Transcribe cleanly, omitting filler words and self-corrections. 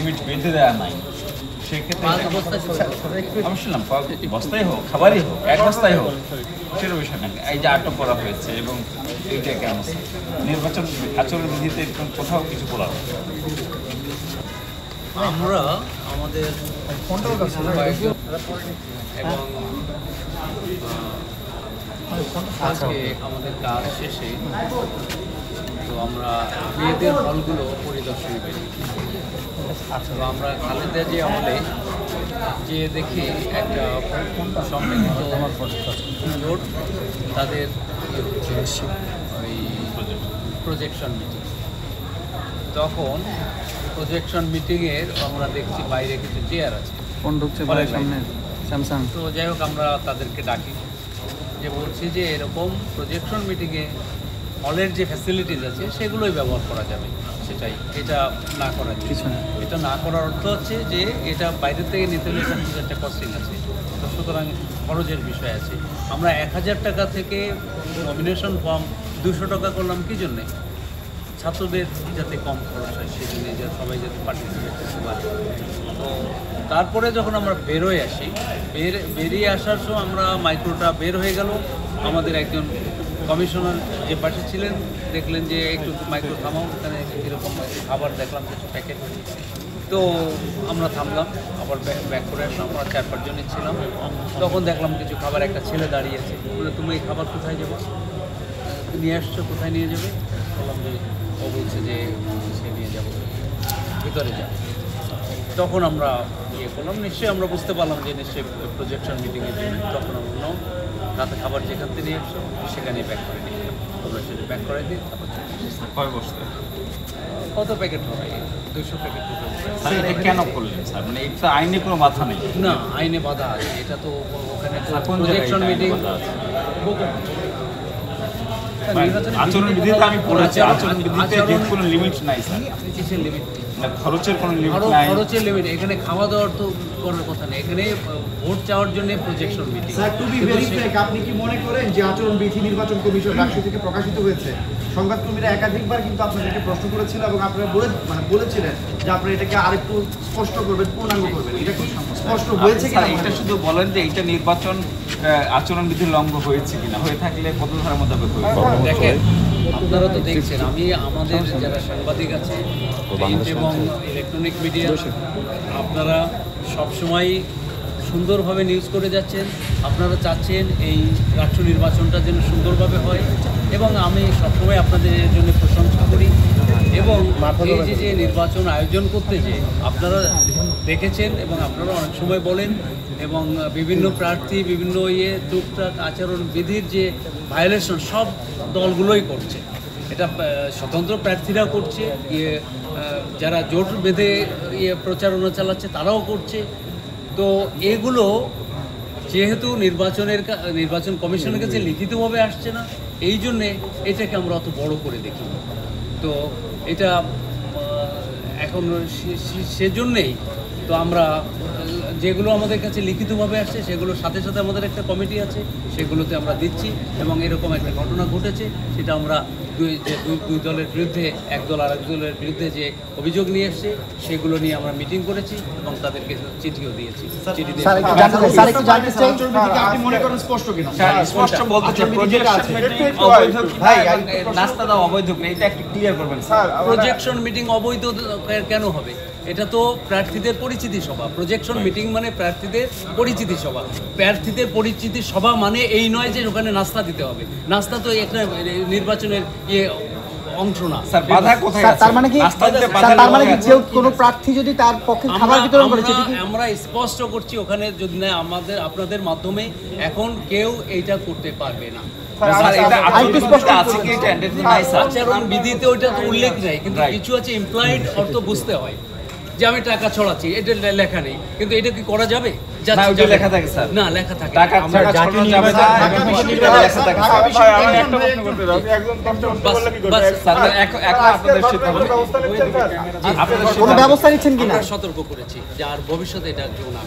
Limit বেঁধে দেওয়া নাই, সেক্ষেত্রে আমি শুনলাম বস্তায় হোক, খাবারই হোক, এক বস্তায় হোক, সেটা বিষয় না। এই যে আটক করা হয়েছে এবং এইটা কেন নির্বাচন আচরণ বিধিতে এরকম কোথাও কিছু বলা হবে? আমরা আমাদের এবং আজকে আমাদের কাজ শেষে তো আমরা মেয়েদের হলগুলো পরিদর্শন করি। তো আমরা খালেদা জিয়া হলে যে দেখি একটা সম্মিলিত জোট তাদের ওই প্রজেকশন মিটিং, তখন প্রজেকশন মিটিংয়ের আমরা দেখছি বাইরে কিছু চেয়ার আছে, তো যাই হোক আমরা তাদেরকে ডাকি, যে বলছি যে এরকম প্রজেকশন মিটিংয়ে হলের যে ফ্যাসিলিটিস আছে সেগুলোই ব্যবহার করা যাবে, সেটাই। এটা না করা কিছু না, এটা না করার অর্থ হচ্ছে যে এটা বাইরে থেকে নিতে হলে একটা কস্টিং আছে, তো সুতরাং খরচের বিষয় আছে। আমরা 1000 টাকা থেকে নমিনেশন ফর্ম 200 টাকা করলাম কি জন্যে? ছাত্রদের যাতে কম খরচ হয় সেই জন্য, যে সবাই যাতে পার্টিসিপেট করতে পারে। তো তারপরে যখন আমরা বেরোয় আসি, বেরিয়ে আসার সময় আমরা মাইক্রোটা বের হয়ে গেল, আমাদের একজন কমিশনার যে পাশে ছিলেন দেখলেন যে একটু মাইক্রো থামাও, এখানে এরকম খাবার দেখলাম কিছু প্যাকেট, তো আমরা থামলাম, আবার ব্যাক করে আসলাম। আমরা 4-5 জনই ছিলাম, তখন দেখলাম কিছু খাবার, একটা ছেলে দাঁড়িয়ে আছে, বলে তুমি এই খাবার কোথায় যাবো নিয়ে আসছো, কোথায় নিয়ে যাবে? বললাম যে ও বলছে যে সে নিয়ে যাবো, ভিতরে যাবো। তখন আমরা ইয়ে করলাম, নিশ্চয়ই আমরা বুঝতে পারলাম যে নিশ্চয়ই প্রজেকশন মিটিংয়ের জন্য। তখন আমরা রাতে খাবার যেখান থেকে নিয়ে এসছো সেখানে প্যাক করে নিয়ে আমরা সেটা প্যাক করে দিই। তারপর কয় বসতে কত প্যাকেট হবে? 200 প্যাকেট। এটা কেন করলেন স্যার? মানে এটা আইনে কোনো বাধা নেই? না, আইনে বাধা আছে, এটা তো ওখানে তো প্রজেকশন মিটিং আচরণ বিধিতে আমি পড়েছি, আচরণ বিধিতে কোনো লিমিট নাই স্যার। কিসের লিমিট? খরচের কোনো লিমিট নাই। খরচের লিমিট এখানে খাওয়া দাওয়ার তো করার কথা নেই, এখানে ভোট চাওয়ার জন্য projection meeting. Sir, to be very frank, আপনি কি মনে করেন যে আচরণ বিধি নির্বাচন কমিশন ডাকসু থেকে প্রকাশিত হয়েছে? সংবাদকর্মীরা একাধিকবার কিন্তু আপনাদেরকে প্রশ্ন করেছিল এবং আপনারা বলেছিলেন যে আপনারা এটাকে আরেকটু স্পষ্ট করবেন, পূর্ণাঙ্গ করবেন। এটা কি স্পষ্ট হয়েছে কিনা? এটা শুধু বলেন যে এটা নির্বাচন আচরণ বিধির লঙ্ঘন হয়েছে কিনা, হয়ে থাকলে কত ধারা মোতাবেক হয়েছে? দেখেন, আপনারা তো দেখছেন, আমি আমাদের যারা সাংবাদিক আছে এবং ইলেকট্রনিক মিডিয়া, আপনারা সবসময় সুন্দরভাবে নিউজ করে যাচ্ছেন। আপনারা চাচ্ছেন এই রাষ্ট্র নির্বাচনটা যেন সুন্দরভাবে হয়, এবং আমি সবসময় আপনাদের এর জন্য প্রশংসা করি। এবং এই যে নির্বাচন আয়োজন করতে যে আপনারা দেখেছেন এবং আপনারা অনেক সময় বলেন, এবং বিভিন্ন প্রার্থী বিভিন্ন টুকটাক আচরণ বিধির যে ভায়োলেশন সব দলগুলোই করছে, এটা স্বতন্ত্র প্রার্থীরাও করছে, যারা জোট বেঁধে প্রচারণা চালাচ্ছে তারাও করছে। তো এগুলো যেহেতু নির্বাচন কমিশনের কাছে লিখিতভাবে আসছে না, এই জন্যে এটাকে আমরা অত বড় করে দেখি। তো এটা এখন সেজন্যেই তো আমরা যেগুলো আমাদের কাছে লিখিতভাবে আসছে সেগুলোর সাথে সাথে আমাদের একটা কমিটি আছে, সেগুলোতে আমরা দিচ্ছি। এবং এরকম একটা ঘটনা ঘটেছে, সেটা আমরা দুই দলের বিরুদ্ধে, এক দল আর এক দলের বিরুদ্ধে যে অভিযোগ নিয়ে এসছে সেগুলো নিয়ে আমরা মিটিং করেছি এবং তাদেরকে চিঠিও দিয়েছি। স্পষ্ট বলতে চাই, প্রজেকশন মিটিং অবৈধ নাস্তা দাও অবৈধ, এটা একটু ক্লিয়ার করবেন স্যার। প্রজেকশন মিটিং অবৈধ কেন হবে? এটা তো প্রার্থীদের পরিচিতি সভা। প্রজেকশন মিটিং মানে প্রার্থীদের পরিচিতি সভা। প্রার্থীদের পরিচিতি সভা মানে এই নয় যে ওখানে নাস্তা দিতে হবে। নাস্তা তো একটা নির্বাচনের অংশ না। স্যার, বাধা কোথায় আছে? তার মানে কি যে কোনো প্রার্থী যদি তার পক্ষে খাবার বিতরণ করে, আমরা স্পষ্ট করছি ওখানে যদি না আপনাদের মাধ্যমে এখন কেউ এইটা করতে পারবে না। আচরণ বিধিতে ওইটা তো উল্লেখ নেই, কিন্তু কিছু আছে ইমপ্লয়েড অর্থ বুঝতে হয় যে আমি টাকা ছড়াচ্ছি, এটা লেখা নেই, কিন্তু এটা কি করা যাবে? লেখা থাকে স্যার, না লেখা থাকে। ব্যবস্থা নিচ্ছেন কিনা সতর্ক করেছি যে আর ভবিষ্যতে এটা কেউ না।